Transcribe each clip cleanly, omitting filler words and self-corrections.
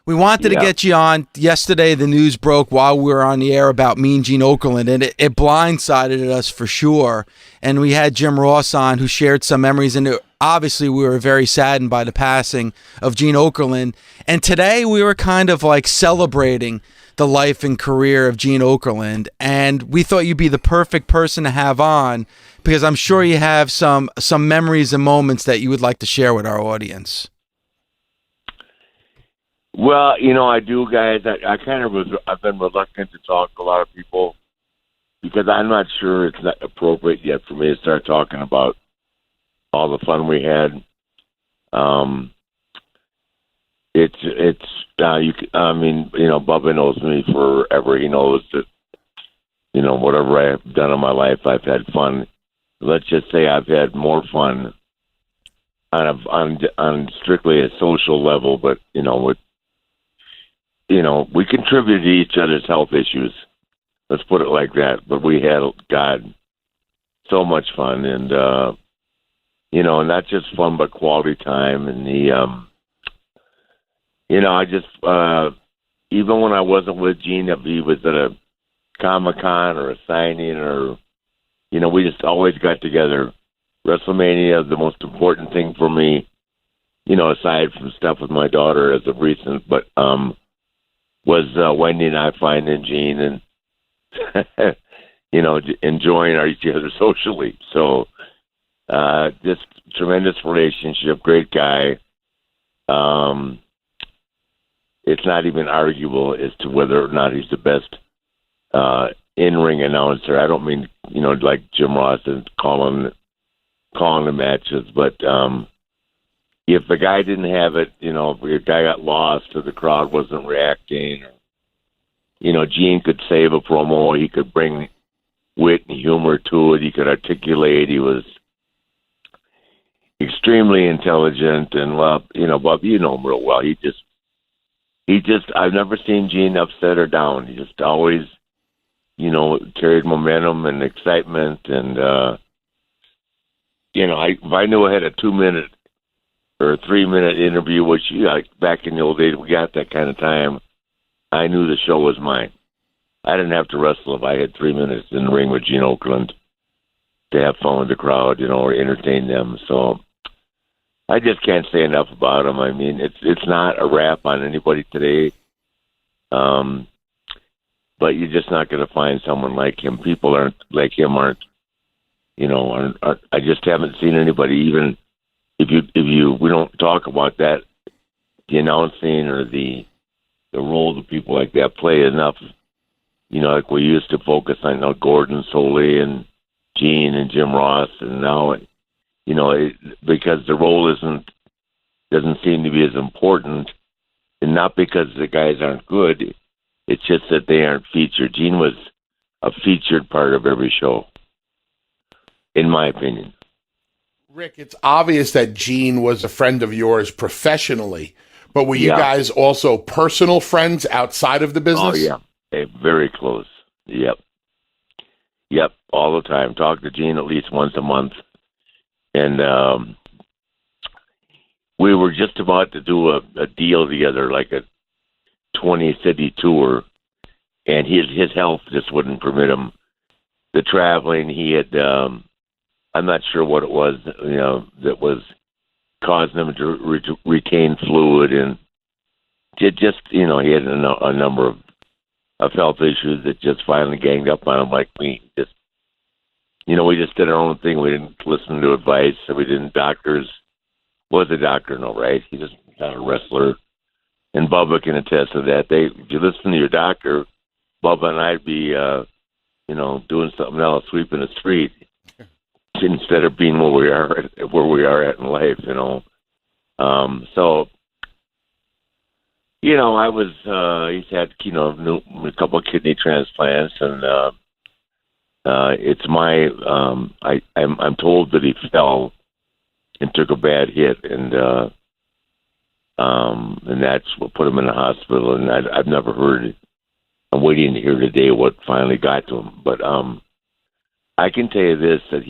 We wanted to get you on. Yesterday, the news broke while we were on the air about Mean Gene Okerlund, and it blindsided us for sure. And we had Jim Ross on, who shared some memories, and obviously we were very saddened by the passing of Gene Okerlund. And today we were kind of like celebrating the life and career of Gene Okerlund, and we thought you'd be the perfect person to have on because I'm sure you have some memories and moments that you would like to share with our audience. Well, I do, guys. I've been reluctant to talk to a lot of people because I'm not sure it's not appropriate yet for me to start talking about all the fun we had. Bubba knows me forever. He knows that, whatever I've done in my life, I've had fun. Let's just say I've had more fun on strictly a social level, but, we contributed to each other's health issues. Let's put it like that. But we had, God, so much fun. And, not just fun, but quality time. And I just, even when I wasn't with Gene, if he was at a Comic-Con or a signing or, we just always got together. WrestleMania, the most important thing for me, aside from stuff with my daughter as of recent, but was Wendy and I finding Gene and, enjoying each other socially. So just tremendous relationship, great guy. It's not even arguable as to whether or not he's the best in-ring announcer. I don't mean, like Jim Ross is calling the matches, but if the guy didn't have it, if the guy got lost or the crowd wasn't reacting, Gene could save a promo. He could bring wit and humor to it. He could articulate. He was extremely intelligent, and Bob, you know him real well. He just, I've never seen Gene upset or down. He just always, carried momentum and excitement. And, if I knew I had a 2-minute or a 3-minute interview, which back in the old days, we got that kind of time, I knew the show was mine. I didn't have to wrestle if I had 3 minutes in the ring with Gene Okerlund to have fun with the crowd, or entertain them. So I just can't say enough about him. I mean, it's not a rap on anybody today, but you're just not going to find someone like him. People aren't. I just haven't seen anybody. Even if we don't talk about that, the announcing or the role that people like that play enough. Like we used to focus on Gordon solely and Gene and Jim Ross, and now because the role doesn't seem to be as important, and not because the guys aren't good. It's just that they aren't featured. Gene was a featured part of every show, in my opinion. Rick, it's obvious that Gene was a friend of yours professionally, but were you guys also personal friends outside of the business? Oh, yeah. Very close. Yep, all the time. Talk to Gene at least once a month. And we were just about to do a deal together, like a 20-city tour, and his health just wouldn't permit him the traveling. He had, I'm not sure what it was, that was causing him to retain fluid, and he had a number of health issues that just finally ganged up on him. Like we just did our own thing. We didn't listen to advice. We didn't. Doctors was a doctor, no, right? He's just not a wrestler. And Bubba can attest to that. If you listen to your doctor, Bubba and I'd be, doing something else, sweeping the street, instead of being where we are at in life, So, I was. He's had, a couple of kidney transplants, and it's my. I'm told that he fell and took a bad hit, and that's what put him in the hospital. And I've never heard. I'm waiting to hear today what finally got to him, but I can tell you this: that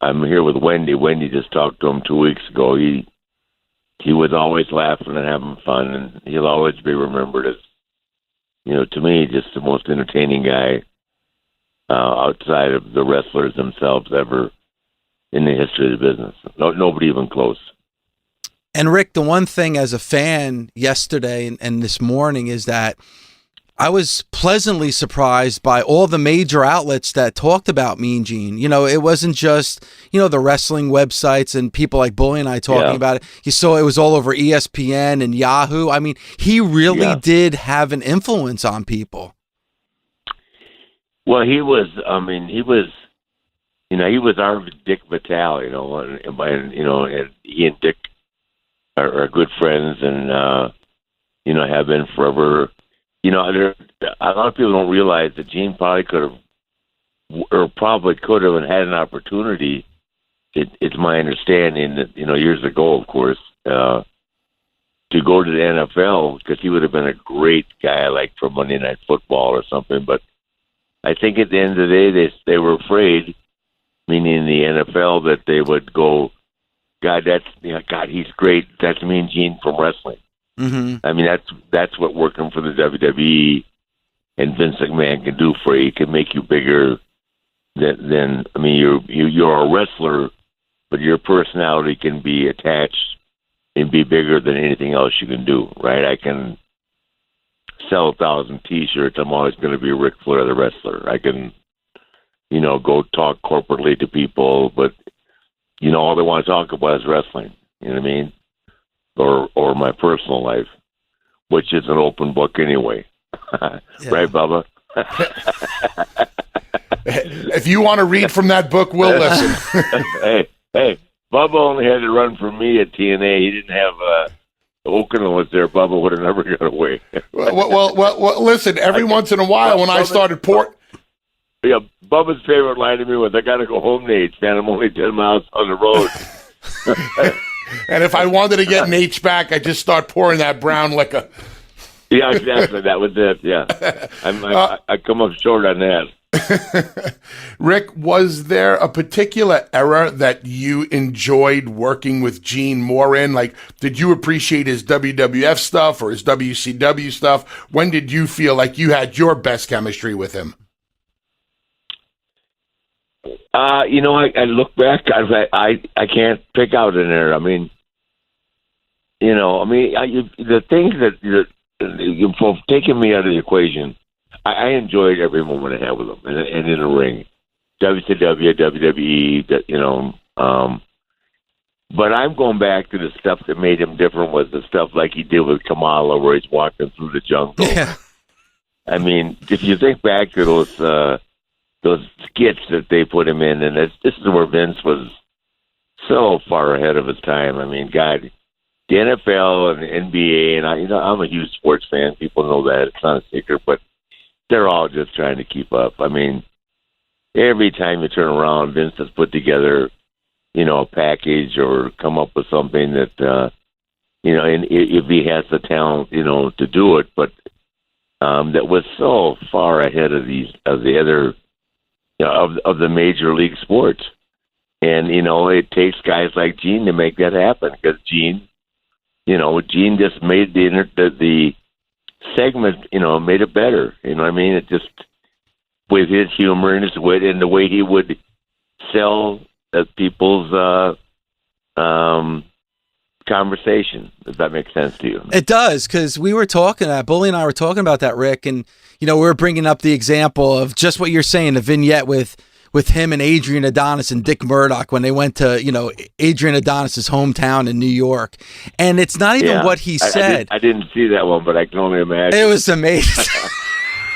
I'm here with Wendy. Wendy just talked to him 2 weeks ago. he was always laughing and having fun, and he'll always be remembered as, to me, just the most entertaining guy outside of the wrestlers themselves ever in the history of the business. Nobody even close. And Rick, the one thing as a fan yesterday and this morning is that I was pleasantly surprised by all the major outlets that talked about Mean Gene. It wasn't just, the wrestling websites and people like Bully and I talking about it. You saw it was all over ESPN and Yahoo. I mean, he really did have an influence on people. Well, he was our Dick Vitale, and he and Dick are good friends and, have been forever. A lot of people don't realize that Gene probably could have and had an opportunity. It's my understanding that, years ago, of course, to go to the NFL, because he would have been a great guy, like for Monday Night Football or something. But I think at the end of the day, they were afraid, meaning the NFL, that they would go, God, he's great. That's Mean Gene from wrestling. Mm-hmm. I mean, that's what working for the WWE and Vince McMahon can do for you. It can make you bigger than you're a wrestler, but your personality can be attached and be bigger than anything else you can do, right? I can sell 1,000 T-shirts. I'm always going to be Ric Flair, the wrestler. I can, go talk corporately to people, but all they want to talk about is wrestling. You know what I mean? Or my personal life, which is an open book anyway. Right, Bubba? If you want to read from that book, we'll listen. Hey, Bubba only had to run for me at TNA. He didn't have Okerlund was there. Bubba would have never got away. well, listen, every once in a while when I started Yeah, Bubba's favorite line to me was, I got to go home, Nate, man. I'm only 10 miles on the road. And if I wanted to get an H back, I just start pouring that brown liquor. Yeah, exactly. That was it. Yeah, I come up short on that. Rick, was there a particular era that you enjoyed working with Gene more in? Like, did you appreciate his WWF stuff or his WCW stuff? When did you feel like you had your best chemistry with him? I look back. I can't pick out an era. I mean, the things that for taking me out of the equation, I enjoyed every moment I had with him, and in the ring, WCW, WWE, But I'm going back to the stuff that made him different. Was the stuff like he did with Kamala, where he's walking through the jungle. Yeah. I mean, if you think back to those skits that they put him in, and this is where Vince was so far ahead of his time. I mean, God, the NFL and the NBA, and I'm a huge sports fan. People know that. It's not a secret, but they're all just trying to keep up. I mean, every time you turn around, Vince has put together, a package or come up with something that, and if he has the talent, to do it, but that was so far ahead of the other, of the major league sports. And, it takes guys like Gene to make that happen, because Gene just made the segment, made it better. You know what I mean? It just, with his humor and his wit and the way he would sell people's conversation. Does that make sense to you? It does, because we were talking, Bully and I were talking about that, Rick, and, we were bringing up the example of just what you're saying, the vignette with him and Adrian Adonis and Dick Murdoch when they went to, Adrian Adonis's hometown in New York. And it's not even what he said. I didn't see that one, but I can only imagine. It was amazing.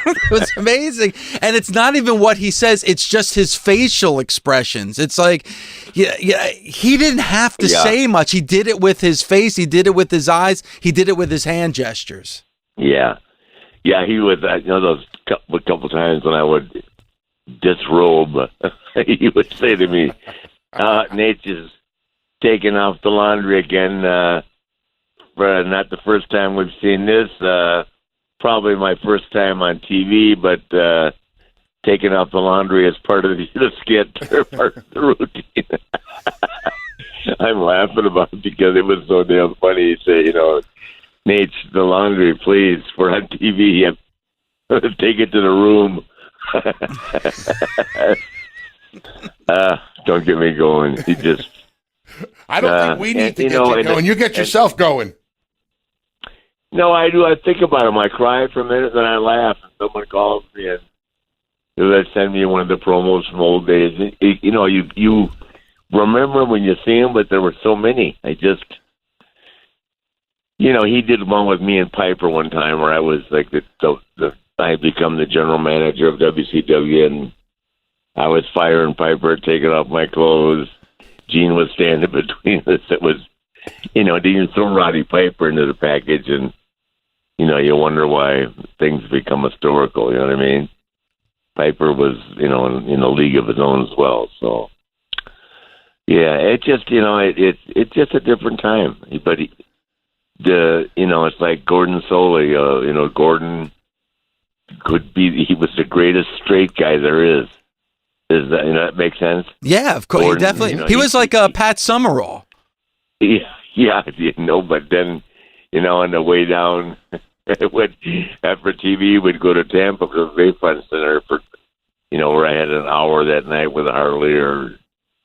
It was amazing. And it's not even what he says. It's just his facial expressions. It's like, he didn't have to say much. He did it with his face. He did it with his eyes. He did it with his hand gestures. Yeah. Yeah, he was, those couple times when I would disrobe, he would say to me, Nate just taking off the laundry again. For not the first time we've seen this. Probably my first time on TV, but taking off the laundry as part of the skit or part of the routine. I'm laughing about it because it was so damn funny. He said, Nate, the laundry, please. We're on TV. You have to take it to the room. Don't get me going. He just. I don't think we need to get you going. You get yourself going. No, I do. I think about him. I cry for a minute, then I laugh. And someone calls me and they send me one of the promos from old days. You remember when you see him, but there were so many. I just, he did one with me and Piper one time where I was like I had become the general manager of WCW, and I was firing Piper, taking off my clothes. Gene was standing between us. It was, you throw Roddy Piper into the package, and you wonder why things become historical. You know what I mean? Piper was, in a league of his own as well. So, yeah, it just, it's just a different time. But it's like Gordon Soley. Gordon he was the greatest straight guy there is. Does that make sense? Yeah, of course, Gordon, definitely. He was like Pat Summerall. Yeah, but then, on the way down, after TV, we'd go to Tampa for the Bayfront Center for, where I had an hour that night with Harley or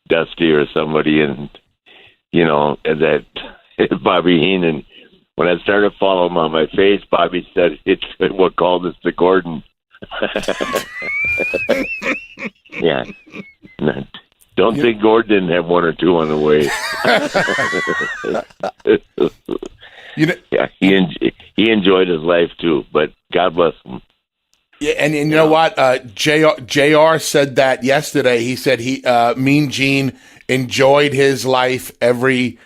Dusty or somebody, and and that Bobby Heenan. When I started following him on my face, Bobby said, "It's what called us to Gordon." Yeah. Don't think Gordon didn't have one or two on the way. Yeah, he enjoyed his life too, but God bless him. Yeah, and you know what? JR said that yesterday. He said Mean Gene enjoyed his life every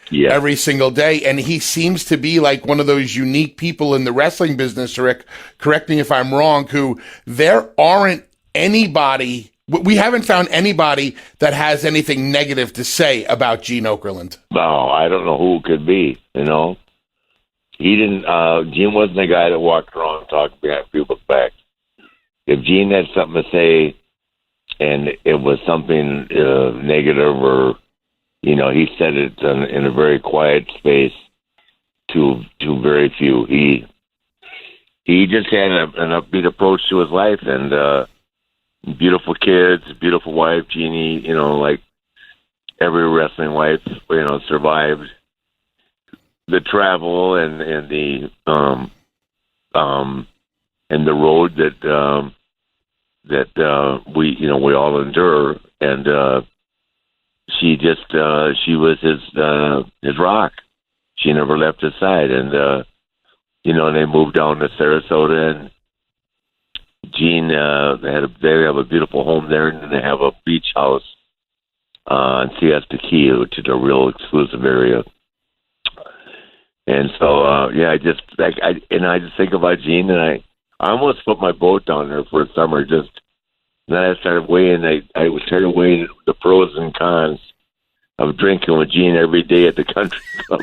single day, and he seems to be like one of those unique people in the wrestling business, Rick, correct me if I'm wrong, who there aren't anybody, we haven't found anybody that has anything negative to say about Gene Okerlund. No, I don't know who it could be, He didn't, Gene wasn't the guy that walked around and talked behind people's backs. If Gene had something to say and it was something negative or, he said it in a very quiet space to very few. He just had an upbeat approach to his life, and beautiful kids, beautiful wife, Jeannie, like every wrestling wife, survived the travel and the road that we all endure, and she was his rock. She never left his side, and they moved down to Sarasota, and Gene they have a beautiful home there, and they have a beach house on Siesta Key, which is a real exclusive area. And so, I just think about Gene, and I almost put my boat down there for a summer. Then I started weighing. I started weighing the pros and cons of drinking with Gene every day at the country club.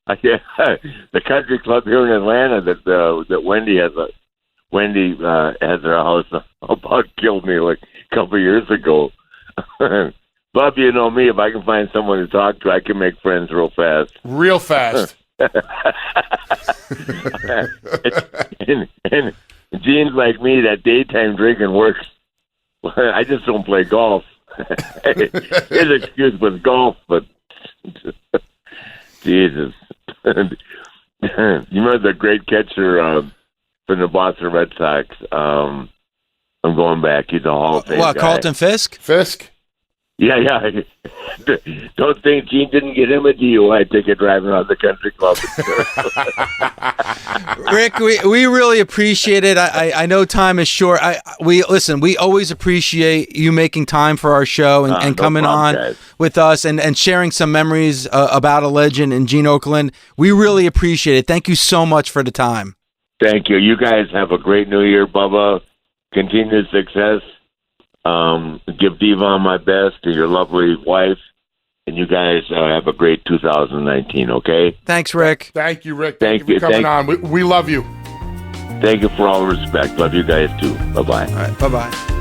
The country club here in Atlanta that Wendy has her house about killed me like a couple of years ago. Bob, you know me. If I can find someone to talk to, I can make friends real fast. Real fast. and Gene's like me. That daytime drinking works. I just don't play golf. His excuse was golf, but Jesus. You remember the great catcher from the Boston Red Sox? I'm going back. He's a Hall of Fame guy. Carlton Fisk? Fisk? Yeah. Don't think Gene didn't get him a DUI ticket driving around the country club. Rick, we really appreciate it. I know time is short. We always appreciate you making time for our show and coming on with us and sharing some memories about a legend in Gene Okerlund. We really appreciate it. Thank you so much for the time. Thank you. You guys have a great New Year, Bubba. Continued success. Give Devon my best to your lovely wife, and you guys have a great 2019, okay? Thanks, Rick. Thank you, Rick. Thank you for coming on. We love you. Thank you for all the respect. Love you guys, too. Bye-bye. All right, bye-bye.